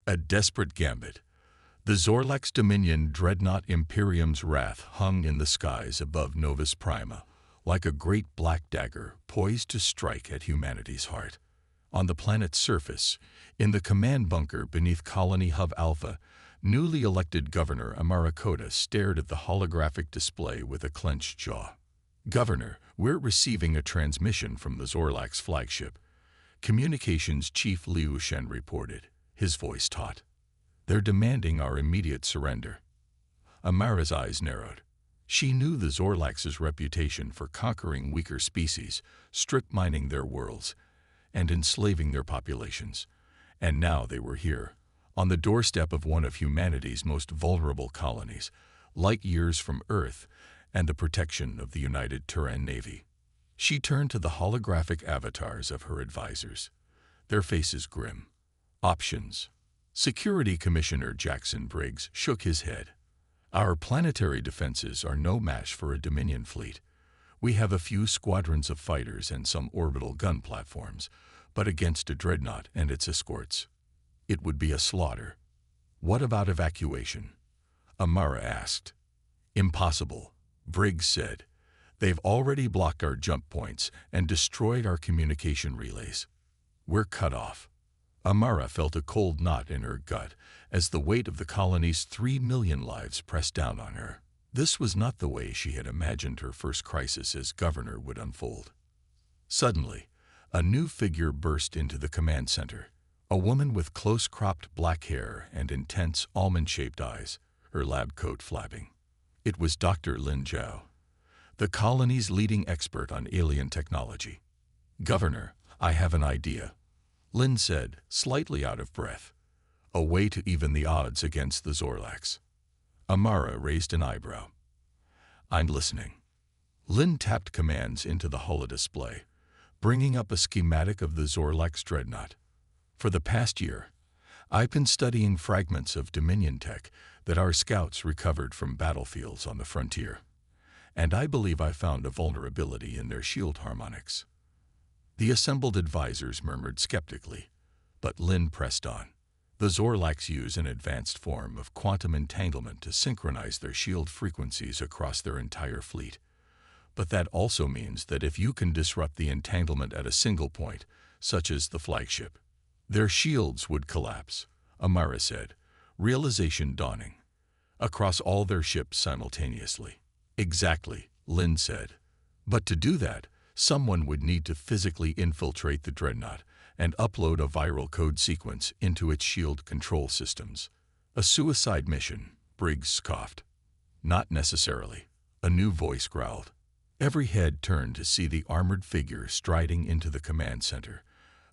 A desperate gambit. The Zorlax Dominion dreadnought Imperium's wrath hung in the skies above Novus Prima, like a great black dagger poised to strike at humanity's heart. On the planet's surface, in the command bunker beneath Colony Hub Alpha, newly elected Governor Amara Kota stared at the holographic display with a clenched jaw. "Governor, we're receiving a transmission from the Zorlax flagship," Communications Chief Liu Shen reported, his voice taut. "They're demanding our immediate surrender." Amara's eyes narrowed. She knew the Zorlax's reputation for conquering weaker species, strip mining their worlds, and enslaving their populations. And now they were here, on the doorstep of one of humanity's most vulnerable colonies, light years from Earth and the protection of the United Terran Navy. She turned to the holographic avatars of her advisors, their faces grim. "Options." Security Commissioner Jackson Briggs shook his head. "Our planetary defenses are no match for a Dominion fleet. We have a few squadrons of fighters and some orbital gun platforms, but against a dreadnought and its escorts, it would be a slaughter." "What about evacuation?" Amara asked. "Impossible," Briggs said. "They've already blocked our jump points and destroyed our communication relays. We're cut off." Amara felt a cold knot in her gut as the weight of the colony's 3 million lives pressed down on her. This was not the way she had imagined her first crisis as governor would unfold. Suddenly, a new figure burst into the command center, a woman with close-cropped black hair and intense almond-shaped eyes, her lab coat flapping. It was Dr. Lin Zhao, the colony's leading expert on alien technology. "Governor, I have an idea," Lin said, slightly out of breath. "A way to even the odds against the Zorlax." Amara raised an eyebrow. "I'm listening." Lin tapped commands into the holodisplay, bringing up a schematic of the Zorlax dreadnought. "For the past year, I've been studying fragments of Dominion tech that our scouts recovered from battlefields on the frontier, and I believe I found a vulnerability in their shield harmonics." The assembled advisors murmured skeptically, but Lin pressed on. "The Zorlax use an advanced form of quantum entanglement to synchronize their shield frequencies across their entire fleet. But that also means that if you can disrupt the entanglement at a single point, such as the flagship, their shields would collapse," Amara said, realization dawning. "Across all their ships simultaneously." "Exactly," Lin said. "But to do that, someone would need to physically infiltrate the dreadnought and upload a viral code sequence into its shield control systems." "A suicide mission," Briggs scoffed. "Not necessarily," a new voice growled. Every head turned to see the armored figure striding into the command center,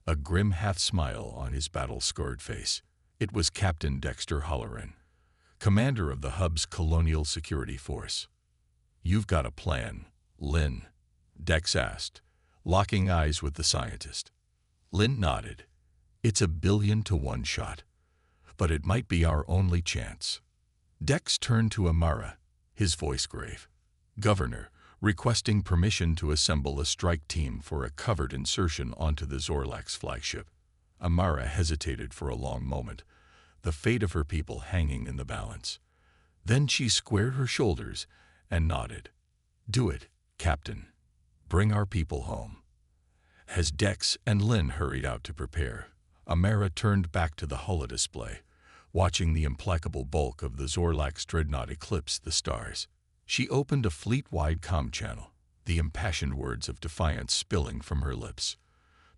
a grim half-smile on his battle-scarred face. It was Captain Dexter Halloran, commander of the hub's colonial security force. "You've got a plan, Lin?" Dex asked, locking eyes with the scientist. Lin nodded. "It's a 1,000,000,000 to 1 shot, but it might be our only chance." Dex turned to Amara, his voice grave. "Governor, requesting permission to assemble a strike team for a covered insertion onto the Zorlax flagship." Amara hesitated for a long moment, the fate of her people hanging in the balance. Then she squared her shoulders and nodded. "Do it, Captain. Bring our people home." As Dex and Lin hurried out to prepare, Amara turned back to the holodisplay, watching the implacable bulk of the Zorlax dreadnought eclipse the stars. She opened a fleet-wide comm channel, the impassioned words of defiance spilling from her lips.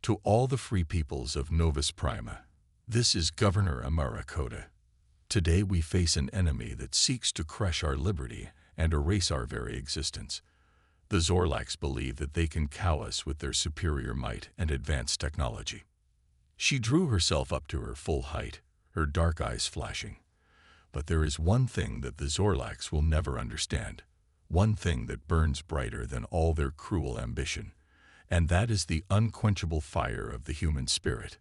"To all the free peoples of Novus Prima, this is Governor Amara Kota. Today we face an enemy that seeks to crush our liberty and erase our very existence. The Zorlax believe that they can cow us with their superior might and advanced technology." She drew herself up to her full height, her dark eyes flashing. "But there is one thing that the Zorlax will never understand, one thing that burns brighter than all their cruel ambition, and that is the unquenchable fire of the human spirit."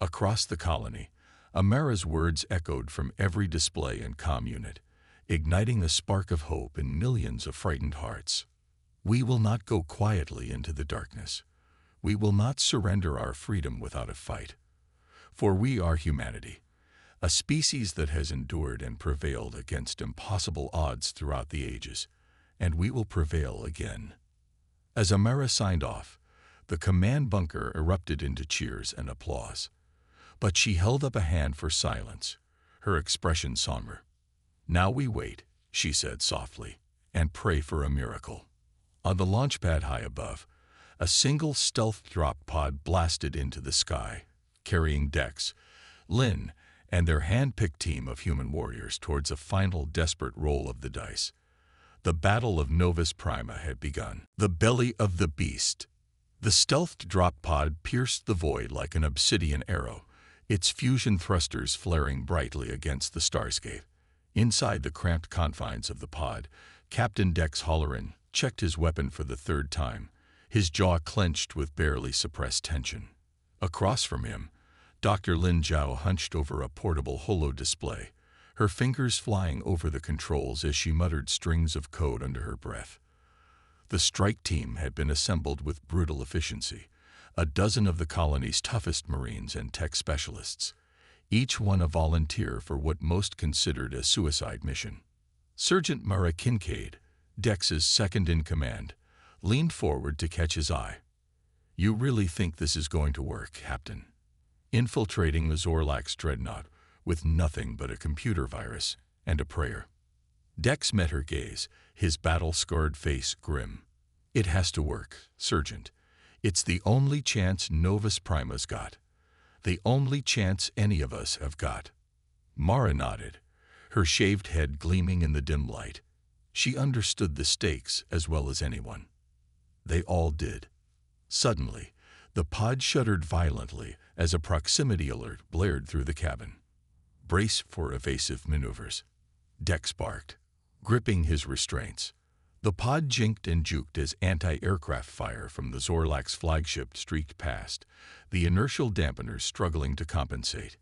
Across the colony, Amara's words echoed from every display and comm unit, igniting a spark of hope in millions of frightened hearts. "We will not go quietly into the darkness. We will not surrender our freedom without a fight. For we are humanity, a species that has endured and prevailed against impossible odds throughout the ages, and we will prevail again. As Amara signed off, the command bunker erupted into cheers and applause. But she held up a hand for silence, her expression somber. "Now we wait," she said softly, "and pray for a miracle." On the launch pad high above, a single stealth drop pod blasted into the sky, carrying Dex, Lynn, and their hand-picked team of human warriors towards a final desperate roll of the dice. The Battle of Novus Prima had begun. The belly of the beast. The stealthed drop pod pierced the void like an obsidian arrow, its fusion thrusters flaring brightly against the starscape. Inside the cramped confines of the pod, Captain Dex Halloran checked his weapon for the third time, his jaw clenched with barely suppressed tension. Across from him, Dr. Lin Zhao hunched over a portable holo display, her fingers flying over the controls as she muttered strings of code under her breath. The strike team had been assembled with brutal efficiency, a dozen of the colony's toughest Marines and tech specialists, each one a volunteer for what most considered a suicide mission. Sergeant Mara Kincaid, Dex's second-in-command, leaned forward to catch his eye. "You really think this is going to work, Captain? Infiltrating the Zorlax dreadnought with nothing but a computer virus and a prayer." Dex met her gaze, his battle-scarred face grim. "It has to work, Sergeant. It's the only chance Novus Prima's got. The only chance any of us have got." Mara nodded, her shaved head gleaming in the dim light. She understood the stakes as well as anyone. They all did. Suddenly, the pod shuddered violently as a proximity alert blared through the cabin. "Brace for evasive maneuvers," Dex barked, gripping his restraints. The pod jinked and juked as anti-aircraft fire from the Zorlax flagship streaked past, the inertial dampeners struggling to compensate.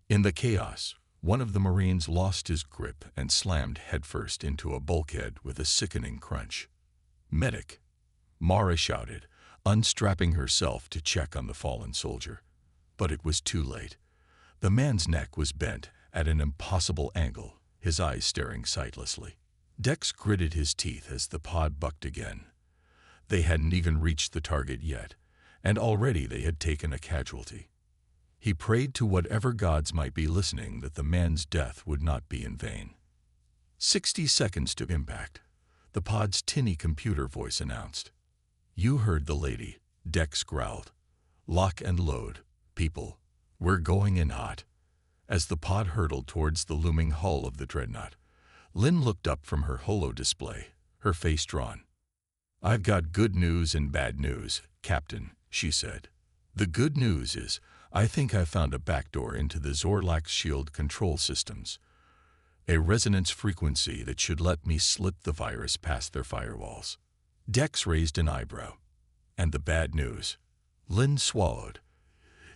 In the chaos, one of the Marines lost his grip and slammed headfirst into a bulkhead with a sickening crunch. "Medic!" Mara shouted, unstrapping herself to check on the fallen soldier. But it was too late. The man's neck was bent at an impossible angle, his eyes staring sightlessly. Dex gritted his teeth as the pod bucked again. They hadn't even reached the target yet, and already they had taken a casualty. He prayed to whatever gods might be listening that the man's death would not be in vain. 60 seconds to impact, the pod's tinny computer voice announced. "You heard the lady," Dex growled. "Lock and load, people. We're going in hot." As the pod hurtled towards the looming hull of the dreadnought, Lynn looked up from her holo display, her face drawn. "I've got good news and bad news, Captain," she said. "The good news is I think I found a backdoor into the Zorlax shield control systems, a resonance frequency that should let me slip the virus past their firewalls." Dex raised an eyebrow. "And the bad news?" Lynn swallowed.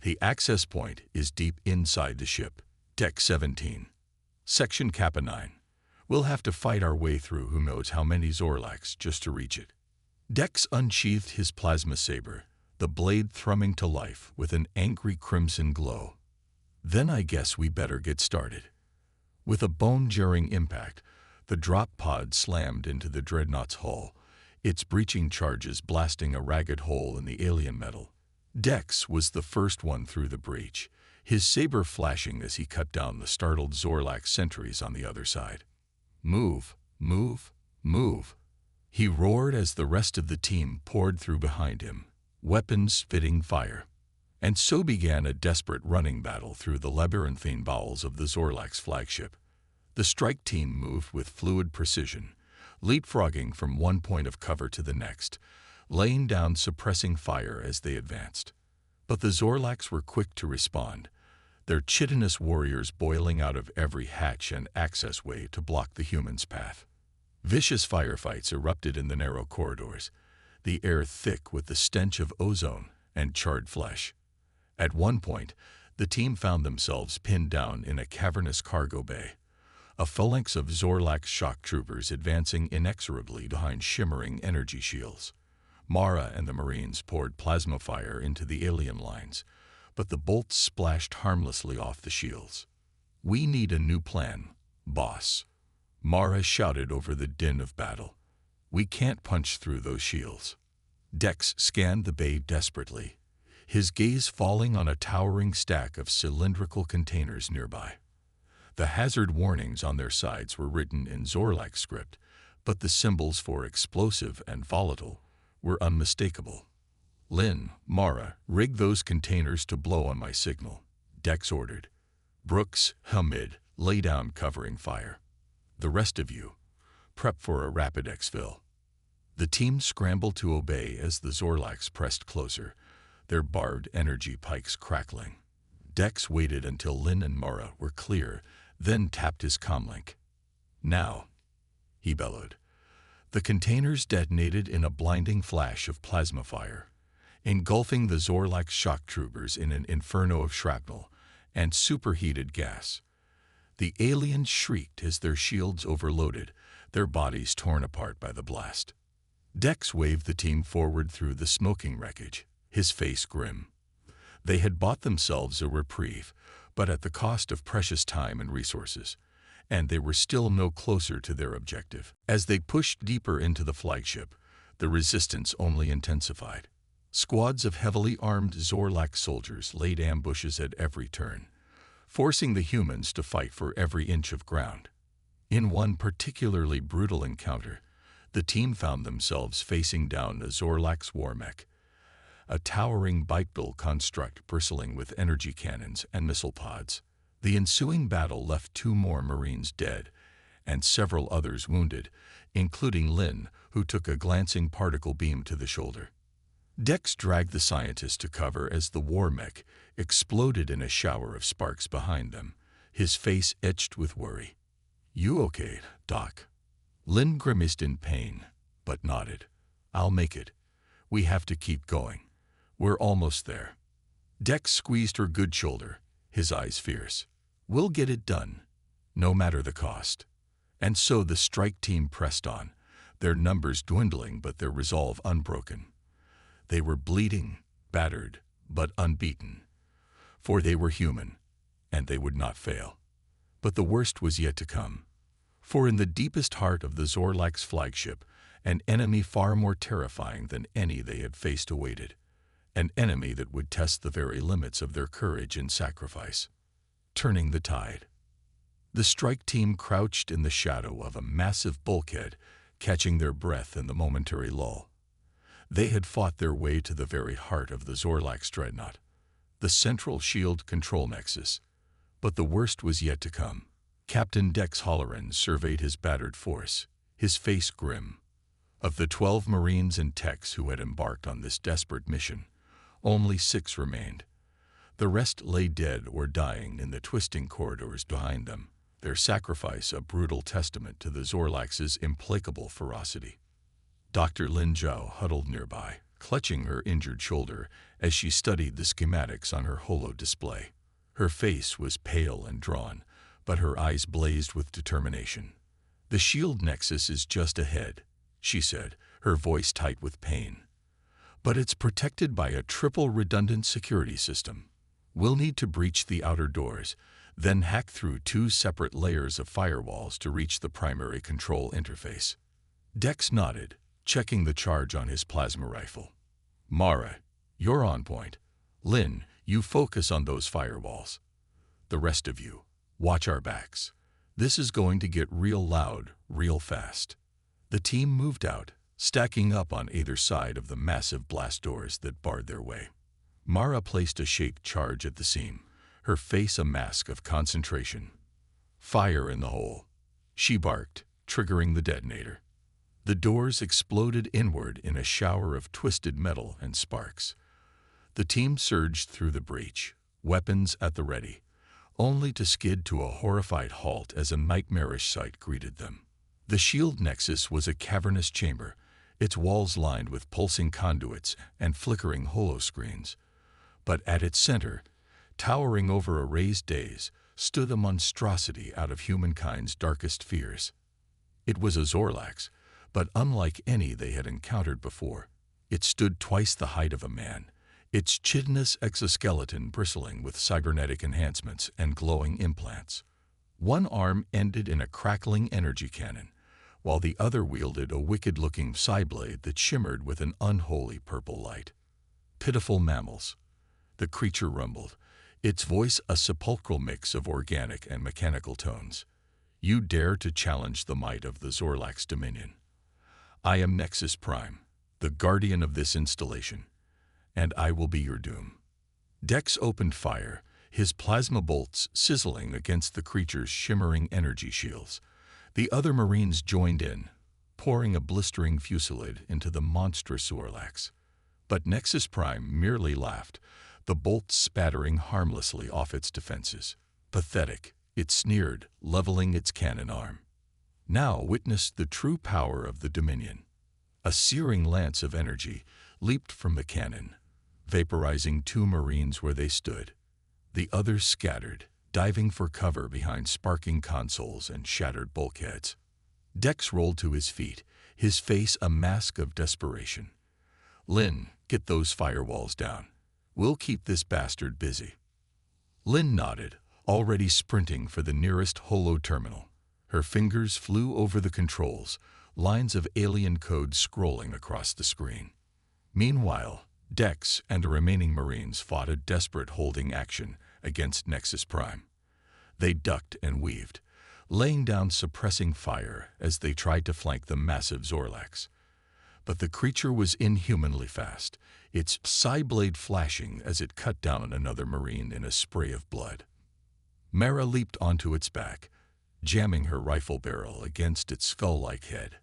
"The access point is deep inside the ship, Deck 17. Section Kappa 9. We'll have to fight our way through who knows how many Zorlax just to reach it." Dex unsheathed his plasma saber, the blade thrumming to life with an angry crimson glow. "Then I guess we better get started." With a bone-jarring impact, the drop pod slammed into the dreadnought's hull, its breaching charges blasting a ragged hole in the alien metal. Dex was the first one through the breach, his saber flashing as he cut down the startled Zorlax sentries on the other side. "Move, move, move," he roared as the rest of the team poured through behind him, weapons spitting fire. And so began a desperate running battle through the labyrinthine bowels of the Zorlax flagship. The strike team moved with fluid precision, leapfrogging from one point of cover to the next, laying down suppressing fire as they advanced. But the Zorlax were quick to respond, their chitinous warriors boiling out of every hatch and access way to block the humans' path. Vicious firefights erupted in the narrow corridors, the air thick with the stench of ozone and charred flesh. At one point, the team found themselves pinned down in a cavernous cargo bay, a phalanx of Zorlax shock troopers advancing inexorably behind shimmering energy shields. Mara and the Marines poured plasma fire into the alien lines, but the bolts splashed harmlessly off the shields. "We need a new plan, boss," Mara shouted over the din of battle. "We can't punch through those shields." Dex scanned the bay desperately, his gaze falling on a towering stack of cylindrical containers nearby. The hazard warnings on their sides were written in Zorlak script, but the symbols for explosive and volatile were unmistakable. "Lynn, Mara, rig those containers to blow on my signal," Dex ordered. "Brooks, Hamid, lay down covering fire. The rest of you, prep for a rapid exfil." The team scrambled to obey as the Zorlaks pressed closer, their barbed energy pikes crackling. Dex waited until Lynn and Mara were clear, then tapped his comlink. "Now," he bellowed. The containers detonated in a blinding flash of plasma fire, engulfing the Zorlak shock troopers in an inferno of shrapnel and superheated gas. The aliens shrieked as their shields overloaded, their bodies torn apart by the blast. Dex waved the team forward through the smoking wreckage, his face grim. They had bought themselves a reprieve, but at the cost of precious time and resources, and they were still no closer to their objective. As they pushed deeper into the flagship, the resistance only intensified. Squads of heavily armed Zorlak soldiers laid ambushes at every turn, forcing the humans to fight for every inch of ground. In one particularly brutal encounter, the team found themselves facing down a Zorlak's war mech, a towering bite-bill construct bristling with energy cannons and missile pods. The ensuing battle left 2 more Marines dead and several others wounded, including Lynn, who took a glancing particle beam to the shoulder. Dex dragged the scientist to cover as the war mech exploded in a shower of sparks behind them, his face etched with worry. "You okay, Doc?" Lynn grimaced in pain, but nodded. "I'll make it. We have to keep going. We're almost there." Dex squeezed her good shoulder, his eyes fierce. "We'll get it done, no matter the cost." And so the strike team pressed on, their numbers dwindling but their resolve unbroken. They were bleeding, battered, but unbeaten. For they were human, and they would not fail. But the worst was yet to come. For in the deepest heart of the Zorlak's flagship, an enemy far more terrifying than any they had faced awaited. An enemy that would test the very limits of their courage and sacrifice. Turning the tide. The strike team crouched in the shadow of a massive bulkhead, catching their breath in the momentary lull. They had fought their way to the very heart of the Zorlak's dreadnought, the central shield control nexus. But the worst was yet to come. Captain Dex Halloran surveyed his battered force, his face grim. Of the 12 Marines and techs who had embarked on this desperate mission, only 6 remained. The rest lay dead or dying in the twisting corridors behind them, their sacrifice a brutal testament to the Zorlak's implacable ferocity. Dr. Lin Zhao huddled nearby, clutching her injured shoulder as she studied the schematics on her holo display. Her face was pale and drawn, but her eyes blazed with determination. "The shield nexus is just ahead," she said, her voice tight with pain. "But it's protected by a triple redundant security system. We'll need to breach the outer doors, then hack through 2 separate layers of firewalls to reach the primary control interface." Dex nodded, checking the charge on his plasma rifle. "Mara, you're on point. Lynn, you focus on those firewalls. The rest of you, watch our backs. This is going to get real loud, real fast." The team moved out, stacking up on either side of the massive blast doors that barred their way. Mara placed a shaped charge at the seam, her face a mask of concentration. "Fire in the hole," she barked, triggering the detonator. The doors exploded inward in a shower of twisted metal and sparks. The team surged through the breach, weapons at the ready, only to skid to a horrified halt as a nightmarish sight greeted them. The shield nexus was a cavernous chamber, its walls lined with pulsing conduits and flickering holoscreens. But at its center, towering over a raised dais, stood a monstrosity out of humankind's darkest fears. It was a Zorlak's, but unlike any they had encountered before. It stood twice the height of a man, its chitinous exoskeleton bristling with cybernetic enhancements and glowing implants. One arm ended in a crackling energy cannon, while the other wielded a wicked-looking psi-blade that shimmered with an unholy purple light. Pitiful mammals, the creature rumbled, its voice a sepulchral mix of organic and mechanical tones. You dare to challenge the might of the Zorlax Dominion. I am Nexus Prime, the guardian of this installation, and I will be your doom. Dex opened fire, his plasma bolts sizzling against the creature's shimmering energy shields. The other Marines joined in, pouring a blistering fusillade into the monstrous Zorlax. But Nexus Prime merely laughed, the bolts spattering harmlessly off its defenses. Pathetic, it sneered, leveling its cannon arm. Now witnessed the true power of the Dominion. A searing lance of energy leaped from the cannon, vaporizing 2 Marines where they stood. The others scattered, diving for cover behind sparking consoles and shattered bulkheads. Dex rolled to his feet, his face a mask of desperation. Lynn, get those firewalls down. We'll keep this bastard busy. Lynn nodded, already sprinting for the nearest holo terminal. Her fingers flew over the controls, lines of alien code scrolling across the screen. Meanwhile, Dex and the remaining Marines fought a desperate holding action against Nexus Prime. They ducked and weaved, laying down suppressing fire as they tried to flank the massive Zorlax. But the creature was inhumanly fast, its psi-blade flashing as it cut down another Marine in a spray of blood. Mara leaped onto its back, jamming her rifle barrel against its skull-like head.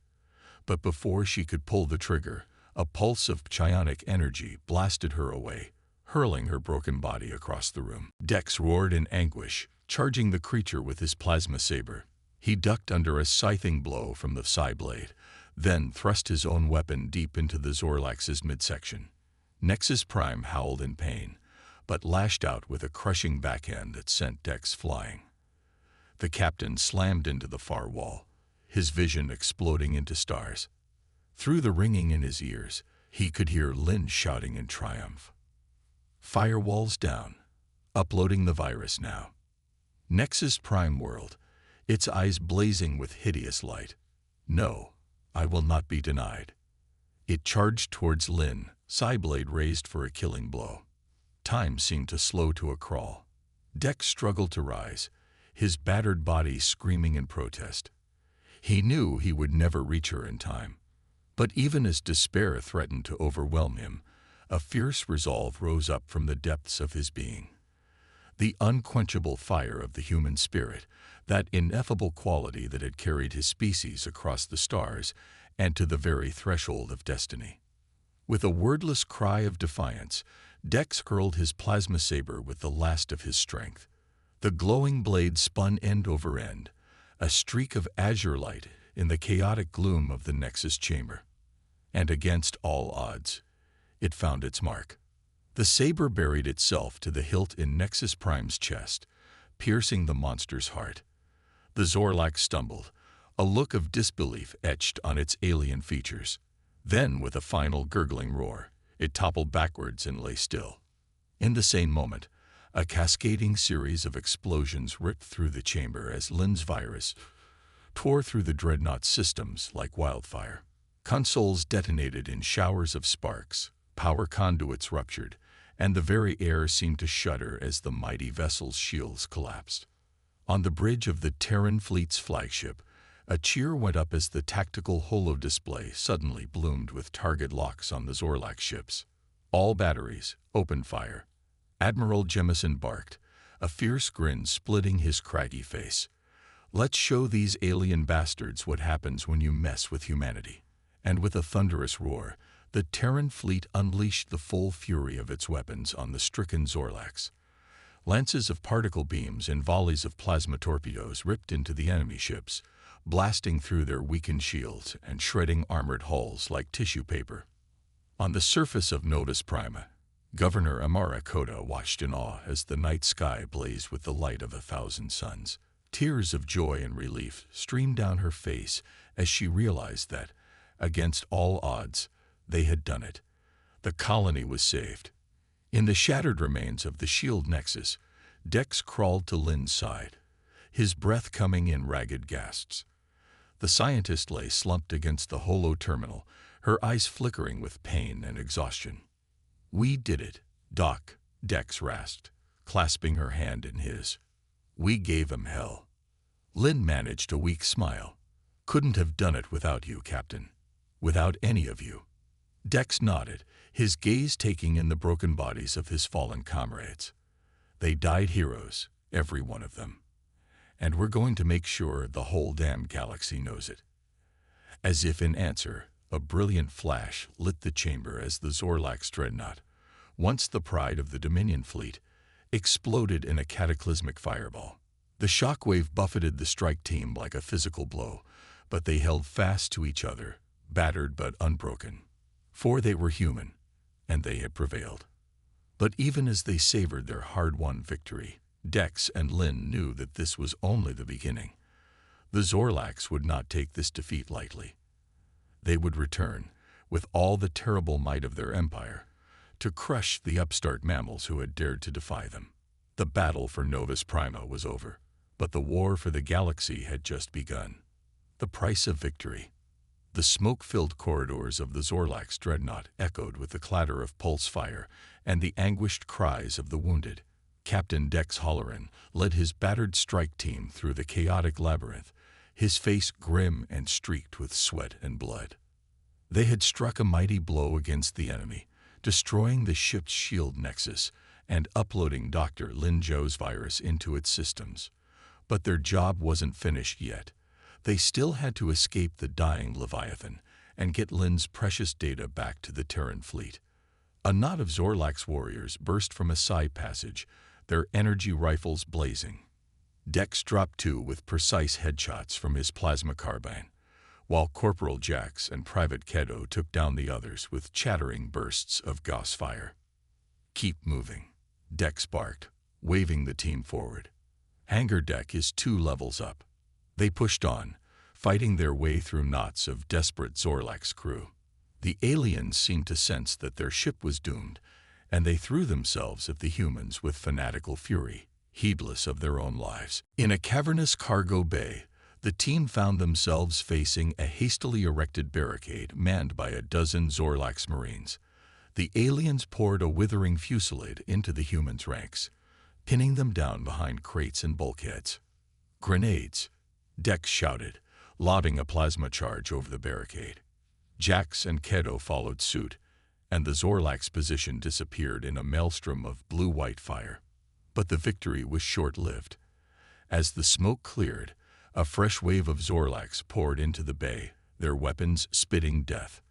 But before she could pull the trigger, a pulse of psionic energy blasted her away, hurling her broken body across the room. Dex roared in anguish, charging the creature with his plasma saber. He ducked under a scything blow from the psi-blade, then thrust his own weapon deep into the Zorlax's midsection. Nexus Prime howled in pain, but lashed out with a crushing backhand that sent Dex flying. The captain slammed into the far wall, his vision exploding into stars. Through the ringing in his ears, he could hear Lynn shouting in triumph. Firewalls down. Uploading the virus now. Nexus Prime world, its eyes blazing with hideous light. No, I will not be denied. It charged towards Lynn, psi-blade raised for a killing blow. Time seemed to slow to a crawl. Dex struggled to rise, his battered body screaming in protest. He knew he would never reach her in time. But even as despair threatened to overwhelm him, a fierce resolve rose up from the depths of his being. The unquenchable fire of the human spirit, that ineffable quality that had carried his species across the stars and to the very threshold of destiny. With a wordless cry of defiance, Dex hurled his plasma saber with the last of his strength. The glowing blade spun end over end, a streak of azure light in the chaotic gloom of the Nexus chamber. And against all odds, it found its mark. The saber buried itself to the hilt in Nexus Prime's chest, piercing the monster's heart. The Zorlax stumbled, a look of disbelief etched on its alien features. Then, with a final gurgling roar, it toppled backwards and lay still. In the same moment, a cascading series of explosions ripped through the chamber as Lynn's virus tore through the dreadnought systems like wildfire. Consoles detonated in showers of sparks, power conduits ruptured, and the very air seemed to shudder as the mighty vessel's shields collapsed. On the bridge of the Terran fleet's flagship, a cheer went up as the tactical holo-display suddenly bloomed with target locks on the Zorlax ships. All batteries, open fire. Admiral Jemison barked, a fierce grin splitting his craggy face. Let's show these alien bastards what happens when you mess with humanity. And with a thunderous roar, the Terran fleet unleashed the full fury of its weapons on the stricken Zorlax. Lances of particle beams and volleys of plasma torpedoes ripped into the enemy ships, blasting through their weakened shields and shredding armored hulls like tissue paper. On the surface of Novus Prima, Governor Amara Coda watched in awe as the night sky blazed with the light of 1,000 suns. Tears of joy and relief streamed down her face as she realized that, against all odds, they had done it. The colony was saved. In the shattered remains of the shield nexus, Dex crawled to Lynn's side. his breath coming in ragged gasps. The scientist lay slumped against the holo terminal, her eyes flickering with pain and exhaustion. "We did it, Doc," Dex rasped, clasping her hand in his. "We gave him hell." Lynn managed a weak smile. "Couldn't have done it without you, Captain. Without any of you." Dex nodded, his gaze taking in the broken bodies of his fallen comrades. "They died heroes, every one of them. And we're going to make sure the whole damn galaxy knows it." As if in answer, a brilliant flash lit the chamber as the Zorlax dreadnought, once the pride of the Dominion fleet, exploded in a cataclysmic fireball. The shockwave buffeted the strike team like a physical blow, but they held fast to each other, battered but unbroken. For they were human, and they had prevailed. But even as they savored their hard-won victory, Dex and Lynn knew that this was only the beginning. The Zorlax would not take this defeat lightly. They would return, with all the terrible might of their empire, to crush the upstart mammals who had dared to defy them. The battle for Novus Prima was over, but the war for the galaxy had just begun. The price of victory. The smoke-filled corridors of the Zorlax dreadnought echoed with the clatter of pulse fire and the anguished cries of the wounded. Captain Dex Halloran led his battered strike team through the chaotic labyrinth, his face grim and streaked with sweat and blood. They had struck a mighty blow against the enemy, destroying the ship's shield nexus and uploading Dr. Lin Zhou's virus into its systems. But their job wasn't finished yet. They still had to escape the dying Leviathan and get Lin's precious data back to the Terran fleet. A knot of Zorlax warriors burst from a side passage, their energy rifles blazing. Dex dropped two with precise headshots from his plasma carbine, while Corporal Jax and Private Kedo took down the others with chattering bursts of Gauss fire. "Keep moving," Dex barked, waving the team forward. "Hangar deck is 2 levels up." They pushed on, fighting their way through knots of desperate Zorlax crew. The aliens seemed to sense that their ship was doomed, and they threw themselves at the humans with fanatical fury, heedless of their own lives. In a cavernous cargo bay, the team found themselves facing a hastily erected barricade manned by a dozen Zorlax Marines. The aliens poured a withering fusillade into the humans' ranks, pinning them down behind crates and bulkheads. "Grenades!" Dex shouted, lobbing a plasma charge over the barricade. Jax and Kedo followed suit, and the Zorlax position disappeared in a maelstrom of blue-white fire. But the victory was short-lived. As the smoke cleared, a fresh wave of Zorlax poured into the bay, their weapons spitting death.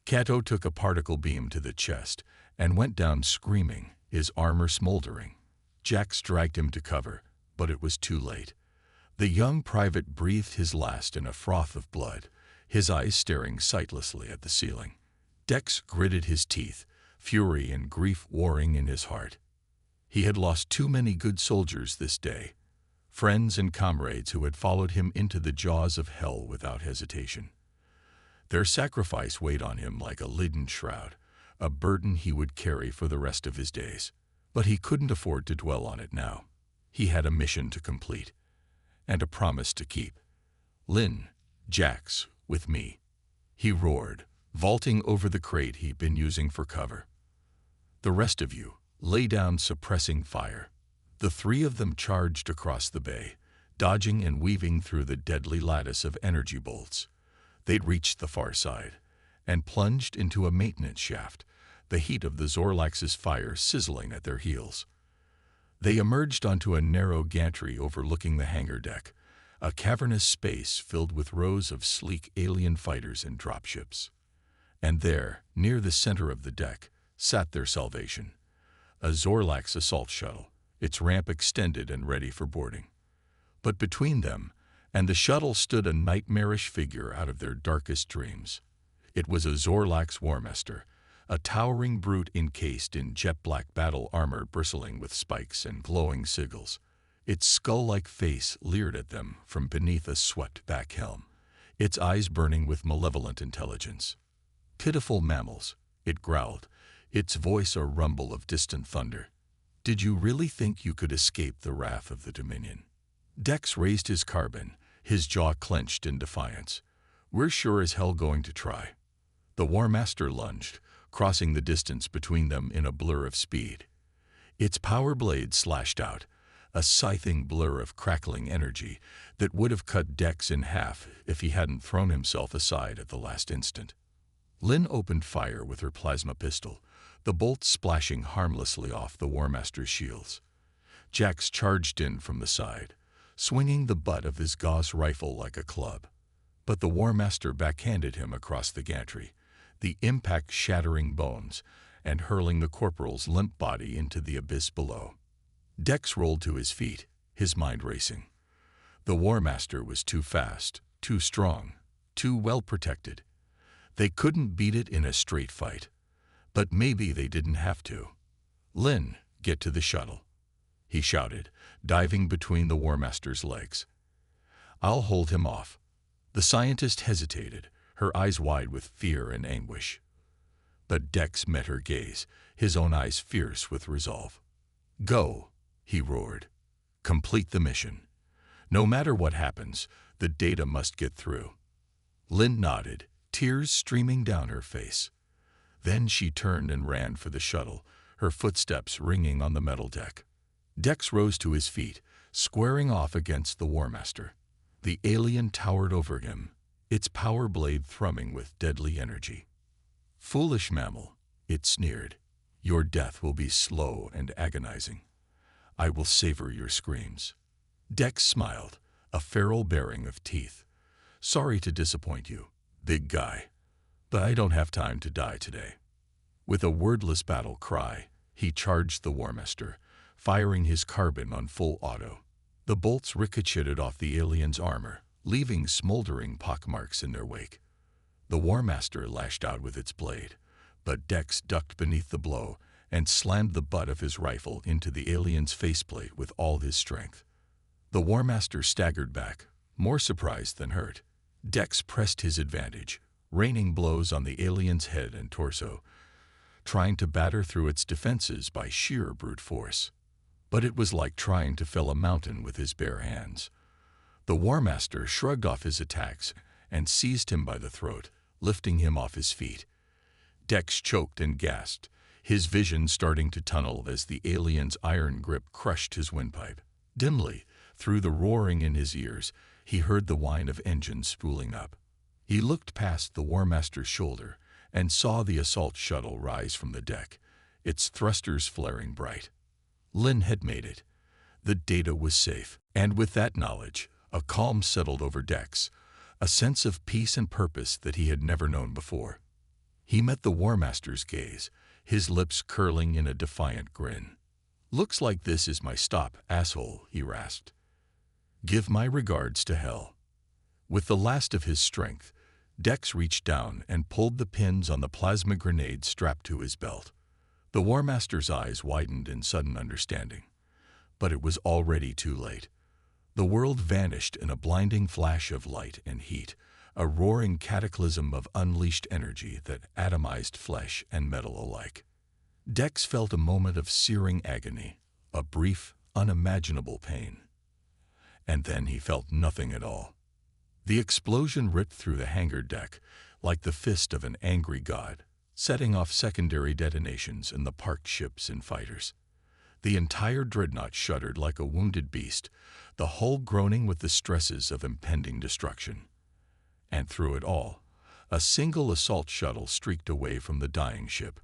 Kedo took a particle beam to the chest and went down screaming, his armor smoldering. Jax dragged him to cover, but it was too late. The young private breathed his last in a froth of blood, his eyes staring sightlessly at the ceiling. Dex gritted his teeth, fury and grief warring in his heart. He had lost too many good soldiers this day, friends and comrades who had followed him into the jaws of hell without hesitation. Their sacrifice weighed on him like a leaden shroud, a burden he would carry for the rest of his days. But he couldn't afford to dwell on it now. He had a mission to complete, and a promise to keep. "Lynn, Jax, with me," he roared, vaulting over the crate he'd been using for cover. "The rest of you, lay down suppressing fire." The 3 of them charged across the bay, dodging and weaving through the deadly lattice of energy bolts. They'd reached the far side, and plunged into a maintenance shaft, the heat of the Zorlax's fire sizzling at their heels. They emerged onto a narrow gantry overlooking the hangar deck, a cavernous space filled with rows of sleek alien fighters and dropships. And there, near the center of the deck, sat their salvation, a Zorlax assault shuttle, its ramp extended and ready for boarding. But between them and the shuttle stood a nightmarish figure out of their darkest dreams. It was a Zorlax Warmaster, a towering brute encased in jet-black battle armor bristling with spikes and glowing sigils. Its skull-like face leered at them from beneath a swept-back helm, its eyes burning with malevolent intelligence. "Pitiful mammals," it growled, its voice a rumble of distant thunder. "Did you really think you could escape the wrath of the Dominion? Dex raised his carbine, his jaw clenched in defiance. "We're sure as hell going to try." The War Master lunged, crossing the distance between them in a blur of speed. Its power blade slashed out, a scything blur of crackling energy that would have cut Dex in half if he hadn't thrown himself aside at the last instant. Lynn opened fire with her plasma pistol, the bolts splashing harmlessly off the War Master's shields. Jax charged in from the side, swinging the butt of his Gauss rifle like a club. But the War Master backhanded him across the gantry, the impact shattering bones and hurling the corporal's limp body into the abyss below. Dex rolled to his feet, his mind racing. The War Master was too fast, too strong, too well protected. They couldn't beat it in a straight fight, but maybe they didn't have to. "Lynn, get to the shuttle," he shouted, diving between the War Master's legs. "I'll hold him off." The scientist hesitated, her eyes wide with fear and anguish. But Dex met her gaze, his own eyes fierce with resolve. "Go," he roared. "Complete the mission. No matter what happens, the data must get through." Lynn nodded, tears streaming down her face. Then she turned and ran for the shuttle, her footsteps ringing on the metal deck. Dex rose to his feet, squaring off against the War Master. The alien towered over him, its power blade thrumming with deadly energy. "Foolish mammal," it sneered, "your death will be slow and agonizing. I will savor your screams." Dex smiled, a feral baring of teeth. "Sorry to disappoint you, big guy, but I don't have time to die today." With a wordless battle cry, he charged the War Master, firing his carbine on full auto. The bolts ricocheted off the alien's armor, leaving smoldering pockmarks in their wake. The War Master lashed out with its blade, but Dex ducked beneath the blow and slammed the butt of his rifle into the alien's faceplate with all his strength. The War Master staggered back, more surprised than hurt. Dex pressed his advantage, raining blows on the alien's head and torso, trying to batter through its defenses by sheer brute force. But it was like trying to fell a mountain with his bare hands. The War Master shrugged off his attacks and seized him by the throat, lifting him off his feet. Dex choked and gasped, his vision starting to tunnel as the alien's iron grip crushed his windpipe. Dimly, through the roaring in his ears, he heard the whine of engines spooling up. He looked past the War Master's shoulder and saw the assault shuttle rise from the deck, its thrusters flaring bright. Lynn had made it. The data was safe, and with that knowledge, a calm settled over Dex, a sense of peace and purpose that he had never known before. He met the War Master's gaze, his lips curling in a defiant grin. "Looks like this is my stop, asshole," he rasped. "Give my regards to hell." With the last of his strength, Dex reached down and pulled the pins on the plasma grenade strapped to his belt. The War Master's eyes widened in sudden understanding. But it was already too late. The world vanished in a blinding flash of light and heat, a roaring cataclysm of unleashed energy that atomized flesh and metal alike. Dex felt a moment of searing agony, a brief, unimaginable pain. And then he felt nothing at all. The explosion ripped through the hangar deck like the fist of an angry god, setting off secondary detonations in the parked ships and fighters. The entire dreadnought shuddered like a wounded beast, the hull groaning with the stresses of impending destruction. And through it all, a single assault shuttle streaked away from the dying ship,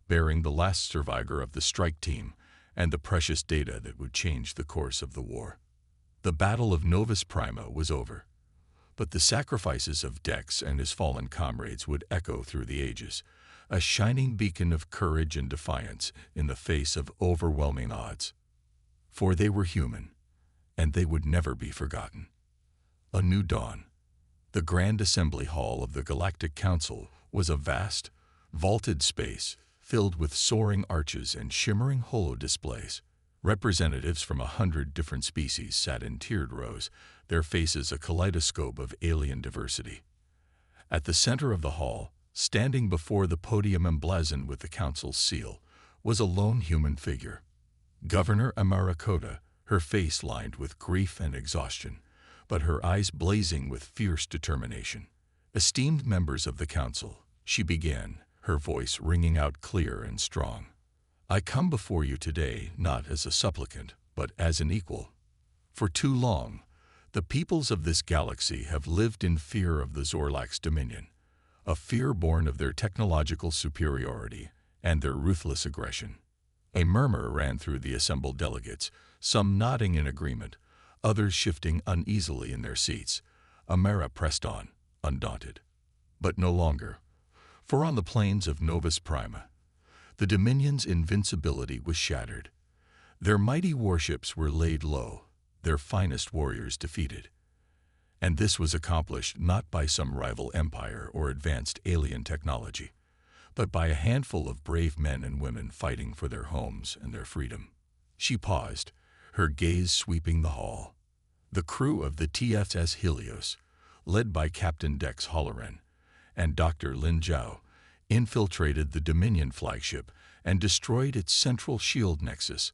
bearing the last survivor of the strike team and the precious data that would change the course of the war. The Battle of Novus Prima was over, but the sacrifices of Dex and his fallen comrades would echo through the ages, a shining beacon of courage and defiance in the face of overwhelming odds. For they were human, and they would never be forgotten. A new dawn. The Grand Assembly Hall of the Galactic Council was a vast, vaulted space filled with soaring arches and shimmering holo-displays. Representatives from 100 different species sat in tiered rows, their faces a kaleidoscope of alien diversity. At the center of the hall, standing before the podium emblazoned with the council's seal, was a lone human figure. Governor Amarakota, her her face lined with grief and exhaustion, but her eyes blazing with fierce determination. "Esteemed members of the council," she began, her voice ringing out clear and strong. "I come before you today not as a supplicant, but as an equal. For too long, the peoples of this galaxy have lived in fear of the Zorlak's dominion, a fear born of their technological superiority and their ruthless aggression." A murmur ran through the assembled delegates, some nodding in agreement, others shifting uneasily in their seats. Amara pressed on, undaunted. But no longer, for on the plains of Novus Prima, the Dominion's invincibility was shattered. Their mighty warships were laid low, their finest warriors defeated. And this was accomplished not by some rival empire or advanced alien technology, but by a handful of brave men and women fighting for their homes and their freedom. She paused, her gaze sweeping the hall. The crew of the TFS Helios, led by Captain Dex Halloran and Dr. Lin Zhao, infiltrated the Dominion flagship and destroyed its central shield nexus.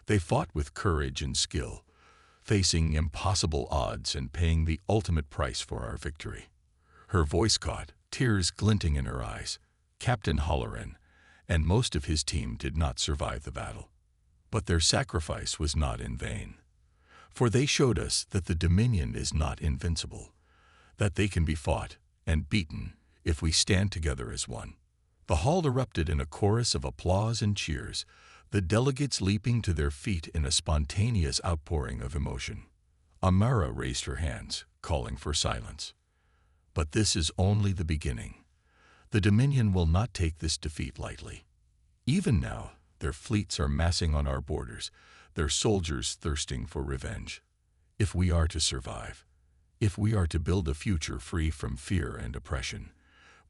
They fought with courage and skill, facing impossible odds and paying the ultimate price for our victory. Her voice caught, tears glinting in her eyes. Captain Halloran and most of his team did not survive the battle. But their sacrifice was not in vain. For they showed us that the Dominion is not invincible, that they can be fought and beaten if we stand together as one. The hall erupted in a chorus of applause and cheers, the delegates leaping to their feet in a spontaneous outpouring of emotion. Amara raised her hands, calling for silence. But this is only the beginning. The Dominion will not take this defeat lightly. Even now, their fleets are massing on our borders, their soldiers thirsting for revenge. If we are to survive, if we are to build a future free from fear and oppression,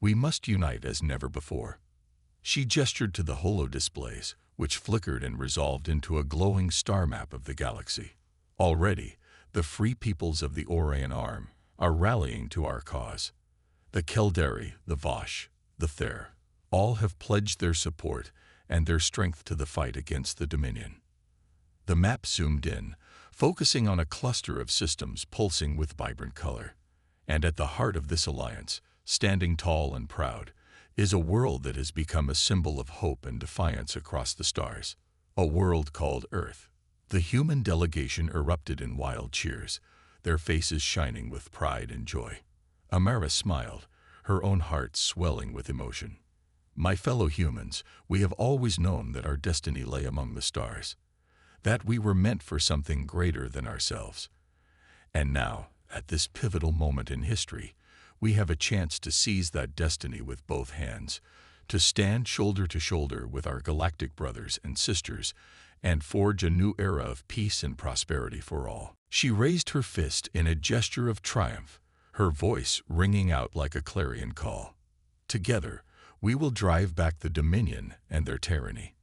we must unite as never before. She gestured to the holo displays, which flickered and resolved into a glowing star map of the galaxy. Already, the free peoples of the Orion Arm are rallying to our cause. The Keldari, the Vosh, the Ther, all have pledged their support and their strength to the fight against the Dominion. The map zoomed in, focusing on a cluster of systems pulsing with vibrant color. And at the heart of this alliance, standing tall and proud, is a world that has become a symbol of hope and defiance across the stars. A world called Earth. The human delegation erupted in wild cheers, their faces shining with pride and joy. Amara smiled, her own heart swelling with emotion. "My fellow humans, we have always known that our destiny lay among the stars, that we were meant for something greater than ourselves. And now, at this pivotal moment in history, we have a chance to seize that destiny with both hands, to stand shoulder to shoulder with our galactic brothers and sisters, and forge a new era of peace and prosperity for all." She raised her fist in a gesture of triumph, her voice ringing out like a clarion call. "Together, we will drive back the Dominion and their tyranny.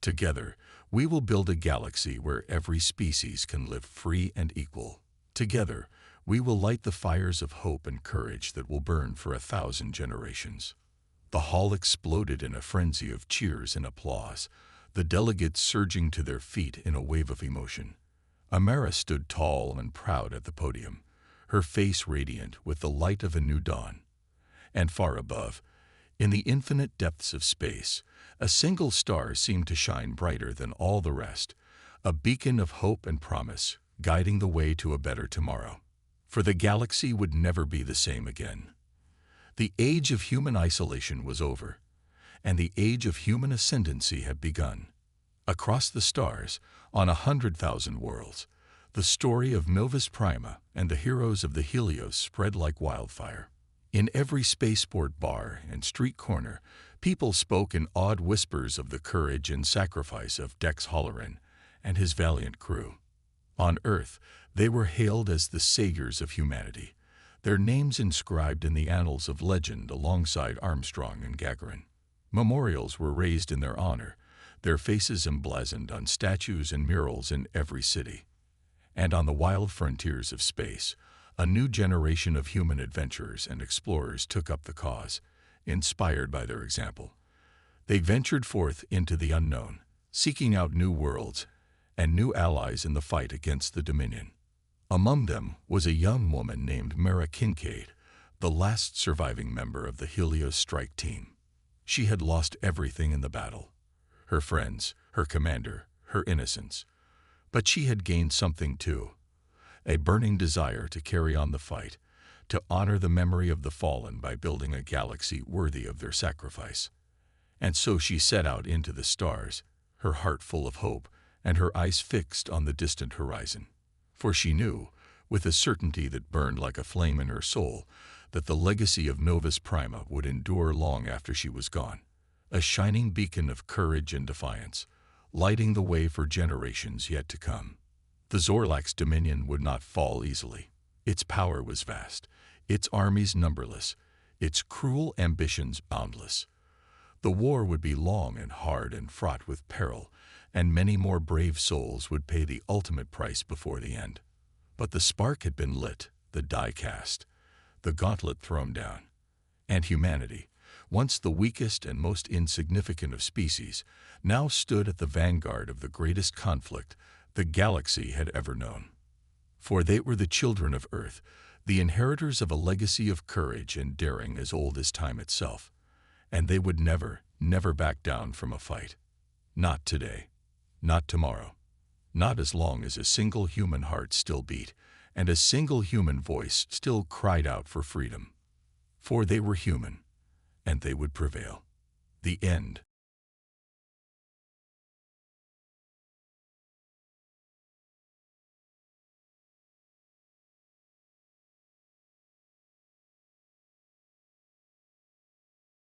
Together, we will build a galaxy where every species can live free and equal. Together, we will light the fires of hope and courage that will burn for 1,000 generations." The hall exploded in a frenzy of cheers and applause, the delegates surging to their feet in a wave of emotion. Amara stood tall and proud at the podium, her face radiant with the light of a new dawn. And far above, in the infinite depths of space, a single star seemed to shine brighter than all the rest, a beacon of hope and promise, guiding the way to a better tomorrow. For the galaxy would never be the same again. The age of human isolation was over, and the age of human ascendancy had begun. Across the stars, on 100,000 worlds, the story of Novus Prima and the heroes of the Helios spread like wildfire. In every spaceport bar and street corner, people spoke in awed whispers of the courage and sacrifice of Dex Halloran and his valiant crew. On Earth, they were hailed as the saviors of humanity, their names inscribed in the annals of legend alongside Armstrong and Gagarin. Memorials were raised in their honor, their faces emblazoned on statues and murals in every city. And on the wild frontiers of space, a new generation of human adventurers and explorers took up the cause, inspired by their example. They ventured forth into the unknown, seeking out new worlds and new allies in the fight against the Dominion. Among them was a young woman named Mara Kincaid, the last surviving member of the Helios strike team. She had lost everything in the battle: her friends, her commander, her innocence. But she had gained something too: a burning desire to carry on the fight, to honor the memory of the fallen by building a galaxy worthy of their sacrifice. And so she set out into the stars, her heart full of hope and her eyes fixed on the distant horizon. For she knew, with a certainty that burned like a flame in her soul, that the legacy of Novus Prima would endure long after she was gone, a shining beacon of courage and defiance, lighting the way for generations yet to come. The Zorlak's dominion would not fall easily. Its power was vast, its armies numberless, its cruel ambitions boundless. The war would be long and hard and fraught with peril, and many more brave souls would pay the ultimate price before the end. But the spark had been lit, the die cast, the gauntlet thrown down, and humanity, once the weakest and most insignificant of species, now stood at the vanguard of the greatest conflict the galaxy had ever known. For they were the children of Earth, the inheritors of a legacy of courage and daring as old as time itself, and they would never, never back down from a fight. Not today, not tomorrow, not as long as a single human heart still beat and a single human voice still cried out for freedom. For they were human, and they would prevail. The end